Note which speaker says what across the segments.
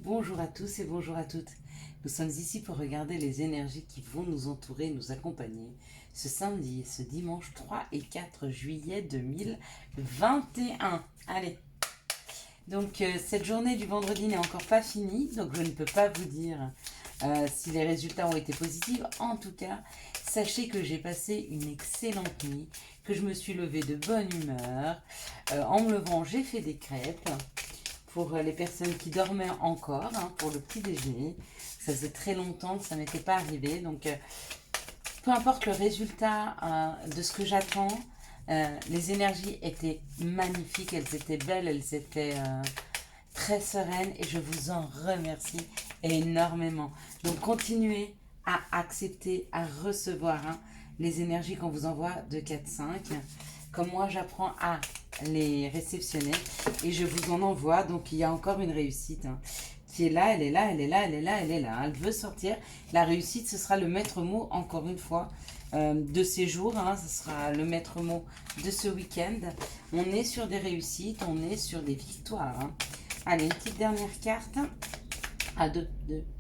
Speaker 1: Bonjour à tous et bonjour à toutes. Nous sommes ici pour regarder les énergies qui vont nous entourer, nous accompagner ce samedi et ce dimanche 3 et 4 juillet 2021. Allez, donc cette journée du vendredi n'est encore pas finie, donc je ne peux pas vous dire si les résultats ont été positifs. En tout cas, sachez que j'ai passé une excellente nuit, que je me suis levée de bonne humeur. En me levant, j'ai fait des crêpes pour les personnes qui dormaient encore, pour le petit déjeuner. Ça faisait très longtemps que ça n'était pas arrivé, donc peu importe le résultat de ce que j'attends, les énergies étaient magnifiques, elles étaient belles, elles étaient très sereines et je vous en remercie énormément. Donc continuez à accepter, à recevoir les énergies qu'on vous envoie de 4-5. Comme moi, j'apprends à les réceptionner et je vous en envoie. Donc il y a encore une réussite qui est là, elle est là, elle est là, elle est là, elle est là. Elle veut sortir. La réussite, ce sera le maître mot, encore une fois, de ces jours. Ce sera le maître mot de ce week-end. On est sur des réussites, on est sur des victoires. Allez, une petite dernière carte. Ah, 2,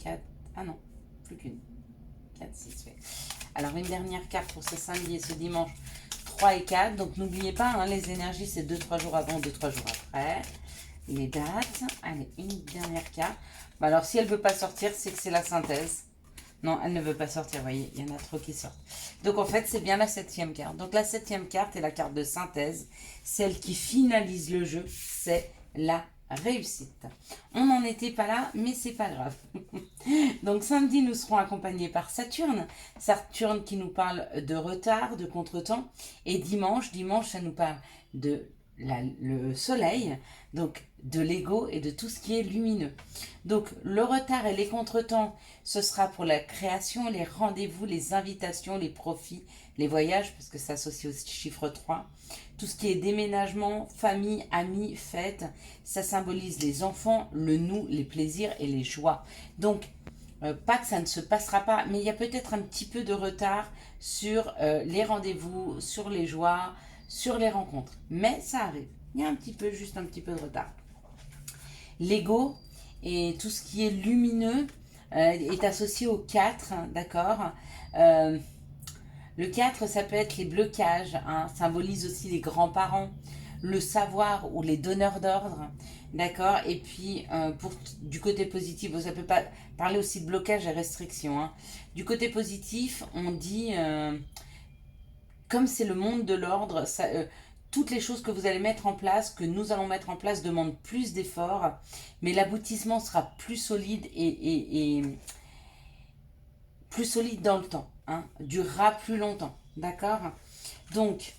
Speaker 1: 4. Ah non, plus qu'une. 4, 6, ouais. Alors, une dernière carte pour ce samedi et ce dimanche 3 et 4. Donc, n'oubliez pas, les énergies, c'est 2-3 jours avant, 2-3 jours après. Les dates. Allez, une dernière carte. Bah alors, si elle ne veut pas sortir, c'est que c'est la synthèse. Non, elle ne veut pas sortir, vous voyez, il y en a trop qui sortent. Donc, en fait, c'est bien la 7e carte. Donc, la 7e carte est la carte de synthèse. Celle qui finalise le jeu, c'est la réussite. On n'en était pas là, mais c'est pas grave. Donc samedi, nous serons accompagnés par Saturne. Saturne qui nous parle de retard, de contretemps. Et dimanche, ça nous parle de le soleil, donc de l'ego et de tout ce qui est lumineux. Donc le retard et les contretemps, ce sera pour la création, les rendez-vous, les invitations, les profits, les voyages, parce que ça s'associe au chiffre 3. Tout ce qui est déménagement, famille, amis, fêtes, ça symbolise les enfants, le nous, les plaisirs et les joies. Donc, pas que ça ne se passera pas, mais il y a peut-être un petit peu de retard sur les rendez-vous, sur les joies, sur les rencontres. Mais ça arrive. Il y a juste un petit peu de retard. L'ego et tout ce qui est lumineux est associé au 4, d'accord. Le 4, ça peut être les blocages, symbolise aussi les grands-parents, le savoir ou les donneurs d'ordre, d'accord. Et puis, du côté positif, ça peut pas parler aussi de blocage et restriction. Du côté positif, on dit, comme c'est le monde de l'ordre, toutes les choses que vous allez mettre en place, que nous allons mettre en place, demandent plus d'efforts, mais l'aboutissement sera plus solide et plus solide dans le temps, durera plus longtemps, d'accord. Donc,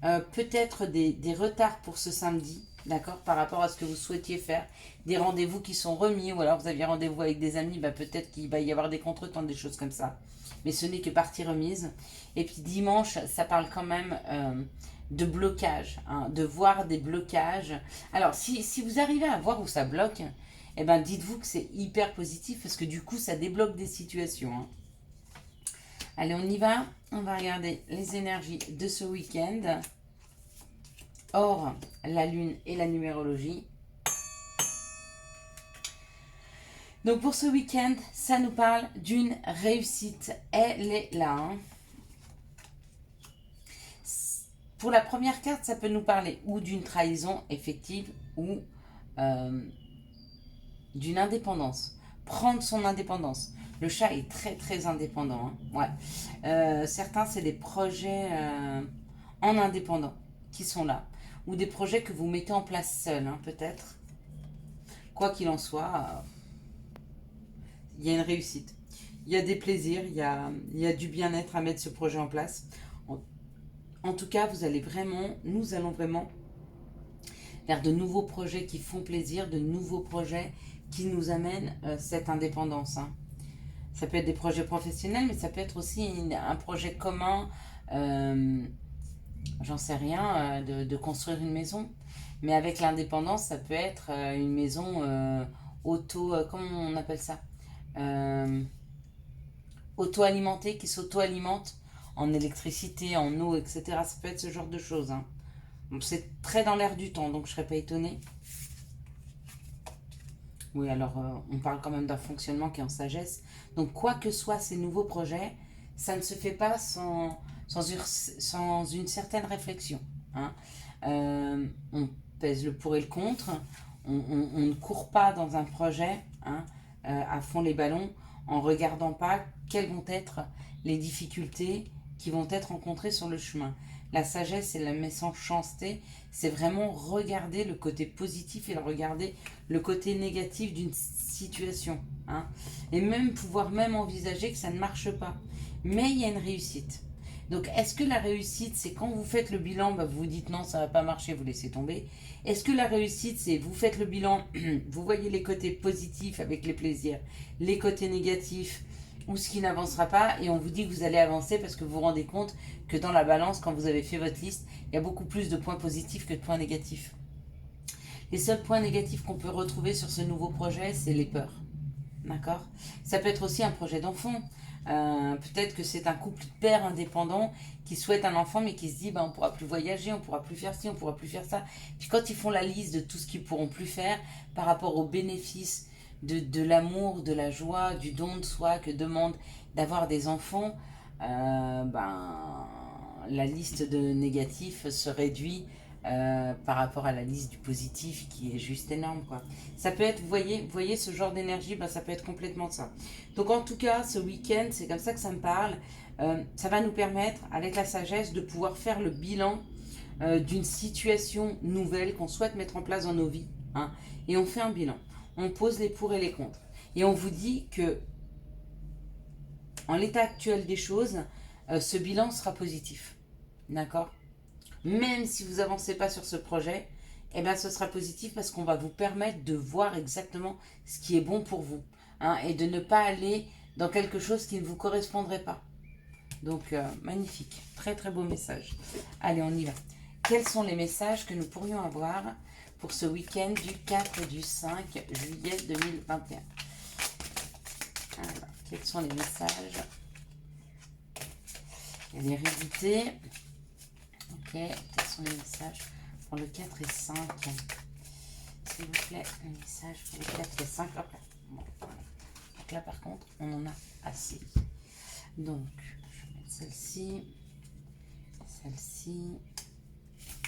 Speaker 1: peut-être des retards pour ce samedi, d'accord, par rapport à ce que vous souhaitiez faire, des rendez-vous qui sont remis, ou alors vous aviez rendez-vous avec des amis, peut-être qu'il va y avoir des contretemps, des choses comme ça, mais ce n'est que partie remise. Et puis dimanche, ça parle quand même de blocage, de voir des blocages. Alors, si vous arrivez à voir où ça bloque, dites-vous que c'est hyper positif, parce que du coup, ça débloque des situations. Allez, on y va. On va regarder les énergies de ce week-end. Or, la lune et la numérologie. Donc pour ce week-end, ça nous parle d'une réussite. Elle est là. Pour la première carte, ça peut nous parler ou d'une trahison effective ou d'une indépendance. Prendre son indépendance. Le chat est très très indépendant. Ouais. Certains, c'est des projets en indépendant qui sont là. Ou des projets que vous mettez en place seul, peut-être. Quoi qu'il en soit, il y a une réussite. Il y a des plaisirs, il y a du bien-être à mettre ce projet en place. En tout cas, nous allons vraiment vers de nouveaux projets qui font plaisir, de nouveaux projets qui nous amènent cette indépendance. Ça peut être des projets professionnels, mais ça peut être aussi un projet commun, j'en sais rien, de construire une maison. Mais avec l'indépendance, ça peut être une maison comment on appelle ça, auto-alimentée, qui s'auto-alimente en électricité, en eau, etc. Ça peut être ce genre de choses. Donc c'est très dans l'air du temps, donc je ne serais pas étonnée. Oui, alors on parle quand même d'un fonctionnement qui est en sagesse. Donc, quoi que soient ces nouveaux projets, ça ne se fait pas sans une certaine réflexion. Hein. On pèse le pour et le contre. On ne court pas dans un projet, hein, à fond les ballons en regardant pas quelles vont être les difficultés qui vont être rencontrées sur le chemin. La sagesse et la méchanceté, c'est vraiment regarder le côté positif et regarder le côté négatif d'une situation. Hein. Et même pouvoir même envisager que ça ne marche pas. Mais il y a une réussite. Donc, est-ce que la réussite, c'est quand vous faites le bilan, bah, vous vous dites non, ça ne va pas marcher, vous laissez tomber. Est-ce que la réussite, c'est vous faites le bilan, vous voyez les côtés positifs avec les plaisirs, les côtés négatifs ou ce qui n'avancera pas, et on vous dit que vous allez avancer parce que vous vous rendez compte que dans la balance, quand vous avez fait votre liste, il y a beaucoup plus de points positifs que de points négatifs. Les seuls points négatifs qu'on peut retrouver sur ce nouveau projet, c'est les peurs. D'accord. Ça peut être aussi un projet d'enfant. Peut-être que c'est un couple de pères indépendants qui souhaite un enfant mais qui se dit bah, on ne pourra plus voyager, on ne pourra plus faire ci, on ne pourra plus faire ça. Puis quand ils font la liste de tout ce qu'ils ne pourront plus faire par rapport aux bénéfices de l'amour, de la joie, du don de soi que demande d'avoir des enfants, la liste de négatifs se réduit par rapport à la liste du positif qui est juste énorme, quoi. Ça peut être, vous voyez ce genre d'énergie, ça peut être complètement ça. Donc en tout cas, ce week-end, c'est comme ça que ça me parle. Ça va nous permettre, avec la sagesse, de pouvoir faire le bilan d'une situation nouvelle qu'on souhaite mettre en place dans nos vies. Hein, et on fait un bilan. On pose les pour et les contre. Et on vous dit que, en l'état actuel des choses, ce bilan sera positif. D'accord ? Même si vous avancez pas sur ce projet, eh ben, ce sera positif parce qu'on va vous permettre de voir exactement ce qui est bon pour vous. Hein, et de ne pas aller dans quelque chose qui ne vous correspondrait pas. Donc, magnifique. Très, très beau message. Allez, on y va. Quels sont les messages que nous pourrions avoir pour ce week-end du 4 et du 5 juillet 2021 ? Alors, quels sont les messages ? Il y a l'hérédité. Ok, quels sont les messages pour le 4 et 5 ? S'il vous plaît, les messages pour le 4 et 5. Hop là. Bon, voilà. Donc là, par contre, on en a assez. Donc, je vais mettre celle-ci, celle-ci,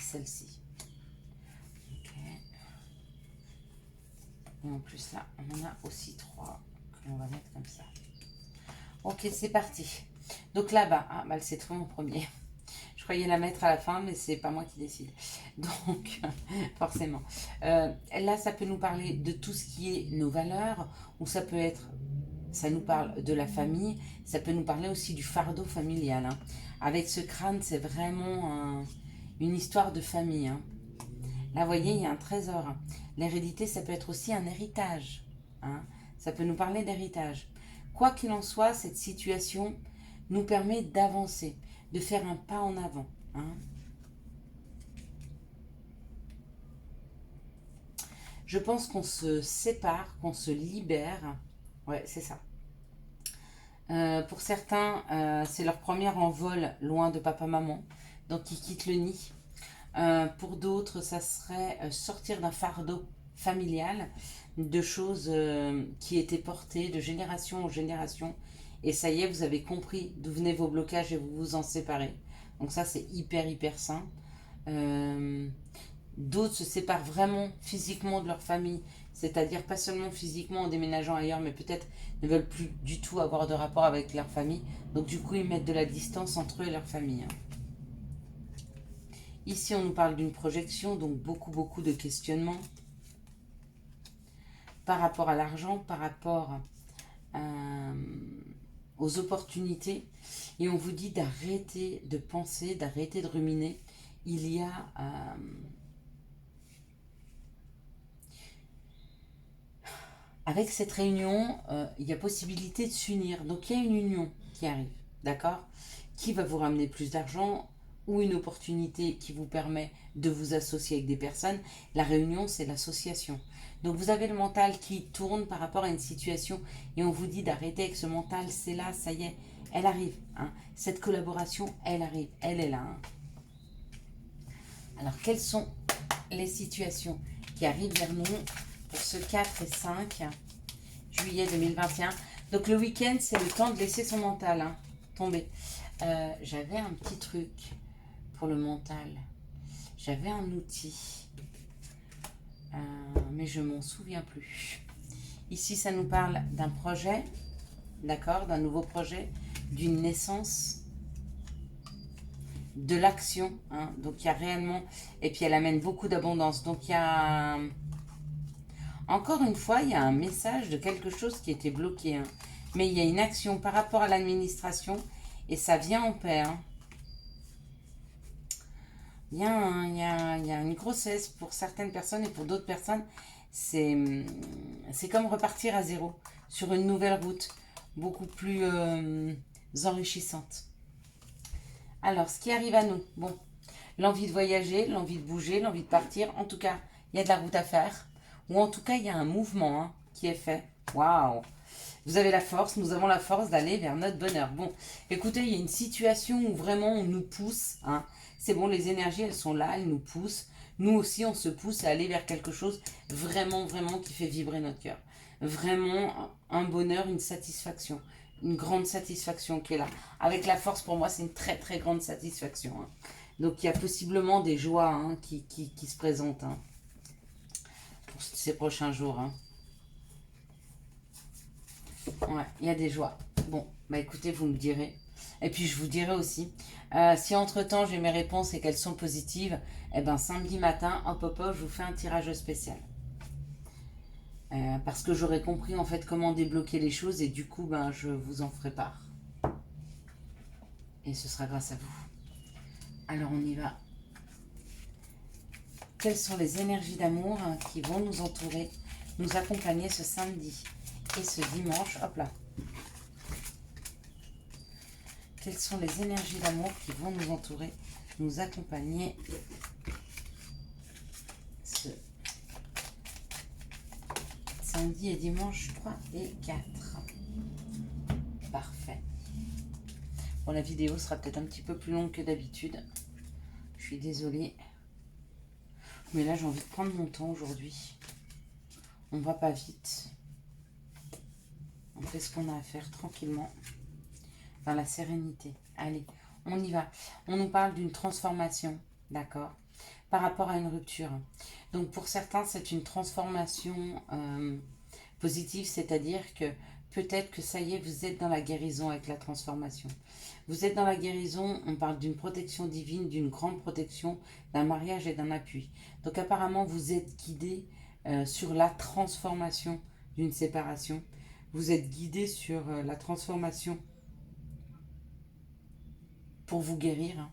Speaker 1: celle-ci. Ok. Et en plus, là, on en a aussi 3 que l'on va mettre comme ça. Ok, c'est parti. Donc là-bas, elle s'est trouvée en premier. Je croyais la mettre à la fin, mais c'est pas moi qui décide. Donc, forcément. Là, ça peut nous parler de tout ce qui est nos valeurs, ou ça peut être, ça nous parle de la famille, ça peut nous parler aussi du fardeau familial. Hein. Avec ce crâne, c'est vraiment une histoire de famille. Hein. Là, vous voyez, il y a un trésor. Hein. L'hérédité, ça peut être aussi un héritage. Hein. Ça peut nous parler d'héritage. Quoi qu'il en soit, cette situation nous permet d'avancer, de faire un pas en avant. Hein. Je pense qu'on se sépare, qu'on se libère. Ouais, c'est ça. Pour certains, c'est leur premier envol loin de papa-maman, donc ils quittent le nid. Pour d'autres, ça serait sortir d'un fardeau familial, de choses qui étaient portées de génération en génération. Et ça y est, vous avez compris d'où venaient vos blocages et vous vous en séparez. Donc ça, c'est hyper, hyper sain. D'autres se séparent vraiment physiquement de leur famille, c'est-à-dire pas seulement physiquement en déménageant ailleurs, mais peut-être ne veulent plus du tout avoir de rapport avec leur famille. Donc du coup, ils mettent de la distance entre eux et leur famille. Hein. Ici, on nous parle d'une projection, donc beaucoup, beaucoup de questionnements par rapport à l'argent, par rapport aux opportunités. Et on vous dit d'arrêter de penser, d'arrêter de ruminer. Il y a... avec cette réunion, il y a possibilité de s'unir. Donc il y a une union qui arrive, d'accord ? Qui va vous ramener plus d'argent ou une opportunité qui vous permet de vous associer avec des personnes. La réunion, c'est l'association. Donc vous avez le mental qui tourne par rapport à une situation et on vous dit d'arrêter avec ce mental, c'est là, ça y est, elle arrive. Hein. Cette collaboration, elle arrive, elle est là. Hein. Alors quelles sont les situations qui arrivent vers nous pour ce 4 et 5 juillet 2021. Donc le week-end, c'est le temps de laisser son mental hein, tomber. J'avais un petit truc pour le mental. J'avais un outil. Mais je m'en souviens plus. Ici, ça nous parle d'un projet, d'accord, d'un nouveau projet, d'une naissance, de l'action. Hein, donc, il y a réellement... Et puis, elle amène beaucoup d'abondance. Donc, il y a... Encore une fois, il y a un message de quelque chose qui était bloqué. Hein, mais il y a une action par rapport à l'administration et ça vient en paix. Hein. Il y a une grossesse pour certaines personnes et pour d'autres personnes, c'est comme repartir à zéro sur une nouvelle route, beaucoup plus enrichissante. Alors, ce qui arrive à nous, bon, l'envie de voyager, l'envie de bouger, l'envie de partir, en tout cas, il y a de la route à faire, ou en tout cas, il y a un mouvement hein, qui est fait. Waouh! Vous avez la force, nous avons la force d'aller vers notre bonheur. Bon, écoutez, il y a une situation où vraiment on nous pousse. Hein. C'est bon, les énergies, elles sont là, elles nous poussent. Nous aussi, on se pousse à aller vers quelque chose vraiment, vraiment qui fait vibrer notre cœur. Vraiment un bonheur, une satisfaction. Une grande satisfaction qui est là. Avec la force, pour moi, c'est une très, très grande satisfaction. Hein. Donc, il y a possiblement des joies hein, qui se présentent hein, pour ces prochains jours. Hein. Ouais, il y a des joies. Bon, bah écoutez, vous me direz. Et puis je vous dirai aussi, si entre-temps j'ai mes réponses et qu'elles sont positives, eh ben samedi matin, hop hop hop, je vous fais un tirage spécial. Parce que j'aurai compris en fait comment débloquer les choses et du coup, ben je vous en ferai part. Et ce sera grâce à vous. Alors on y va. Quelles sont les énergies d'amour hein, qui vont nous entourer, nous accompagner ce samedi et ce dimanche? Hop là. Quelles sont les énergies d'amour qui vont nous entourer, nous accompagner ce samedi et dimanche 3 et 4. Parfait. Bon, la vidéo sera peut-être un petit peu plus longue que d'habitude. Je suis désolée. Mais là, j'ai envie de prendre mon temps aujourd'hui. On va pas vite. On fait ce qu'on a à faire tranquillement. Dans la sérénité. Allez, on y va. On nous parle d'une transformation, d'accord, par rapport à une rupture. Donc pour certains, c'est une transformation positive, c'est-à-dire que peut-être que ça y est, vous êtes dans la guérison avec la transformation. Vous êtes dans la guérison, on parle d'une protection divine, d'une grande protection, d'un mariage et d'un appui. Donc apparemment, vous êtes guidé sur la transformation d'une séparation. Vous êtes guidé sur la transformation pour vous guérir.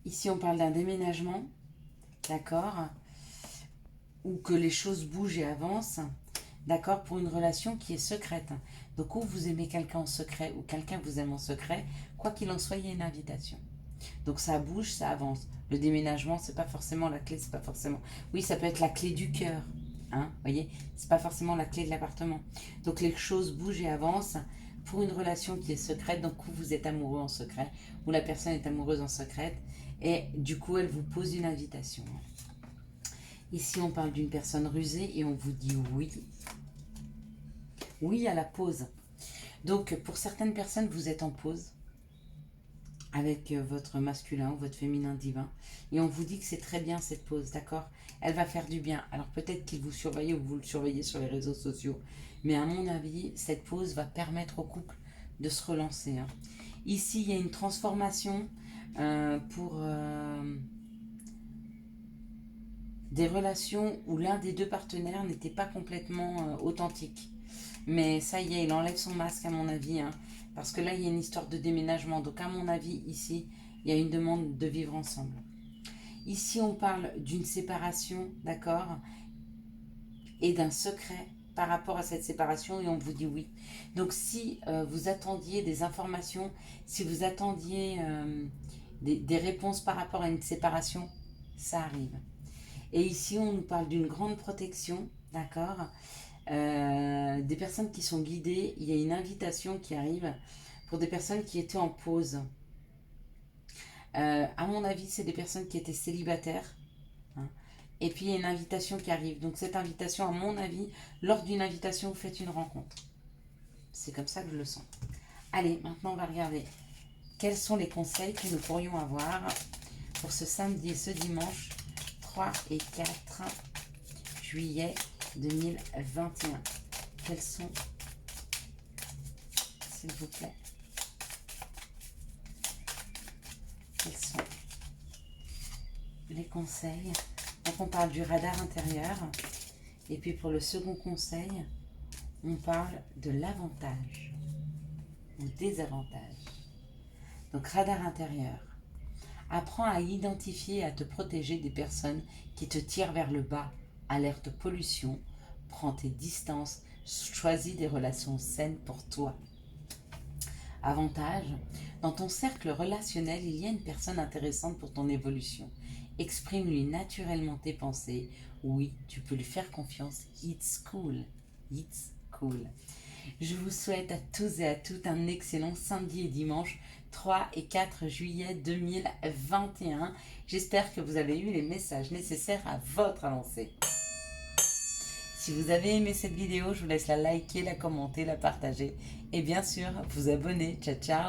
Speaker 1: Ici, on parle d'un déménagement, d'accord, ou que les choses bougent et avancent, d'accord, pour une relation qui est secrète. Donc, ou vous aimez quelqu'un en secret, ou quelqu'un vous aime en secret, quoi qu'il en soit, il y a une invitation. Donc, ça bouge, ça avance. Le déménagement, c'est pas forcément la clé, c'est pas forcément... Oui, ça peut être la clé du cœur, hein, voyez, c'est pas forcément la clé de l'appartement. Donc, les choses bougent et avancent pour une relation qui est secrète, donc où vous êtes amoureux en secret, où la personne est amoureuse en secret, et du coup elle vous pose une invitation. Ici on parle d'une personne rusée et on vous dit oui. Oui à la pause. Donc pour certaines personnes vous êtes en pause avec votre masculin ou votre féminin divin, et on vous dit que c'est très bien cette pause, d'accord, elle va faire du bien. Alors peut-être qu'il vous surveille ou vous le surveillez sur les réseaux sociaux, mais à mon avis, cette pause va permettre au couple de se relancer. Hein. Ici, il y a une transformation pour des relations où l'un des deux partenaires n'était pas complètement authentique. Mais ça y est, il enlève son masque à mon avis, hein, parce que là, il y a une histoire de déménagement. Donc à mon avis, ici, il y a une demande de vivre ensemble. Ici, on parle d'une séparation, d'accord, et d'un secret par rapport à cette séparation, et on vous dit oui. Donc si vous attendiez des informations, si vous attendiez des réponses par rapport à une séparation, ça arrive. Et ici, on nous parle d'une grande protection, d'accord, des personnes qui sont guidées. Il y a une invitation qui arrive pour des personnes qui étaient en pause. À mon avis, c'est des personnes qui étaient célibataires, hein, Et puis il y a une invitation qui arrive. Donc cette invitation, à mon avis, lors d'une invitation, vous faites une rencontre. C'est comme ça que je le sens. Allez, maintenant on va regarder quels sont les conseils que nous pourrions avoir pour ce samedi et ce dimanche 3 et 4 juillet 2021. Quels sont, s'il vous plaît, quels sont les conseils? Donc on parle du radar intérieur. Et puis pour le second conseil, on parle de l'avantage ou désavantage. Donc radar intérieur. Apprends à identifier et à te protéger des personnes qui te tirent vers le bas. Alerte pollution, prends tes distances, choisis des relations saines pour toi. Avantage, dans ton cercle relationnel, il y a une personne intéressante pour ton évolution. Exprime-lui naturellement tes pensées. Oui, tu peux lui faire confiance. It's cool. It's cool. Je vous souhaite à tous et à toutes un excellent samedi et dimanche 3 et 4 juillet 2021. J'espère que vous avez eu les messages nécessaires à votre avancée. Si vous avez aimé cette vidéo, je vous laisse la liker, la commenter, la partager et bien sûr vous abonner. Ciao, ciao!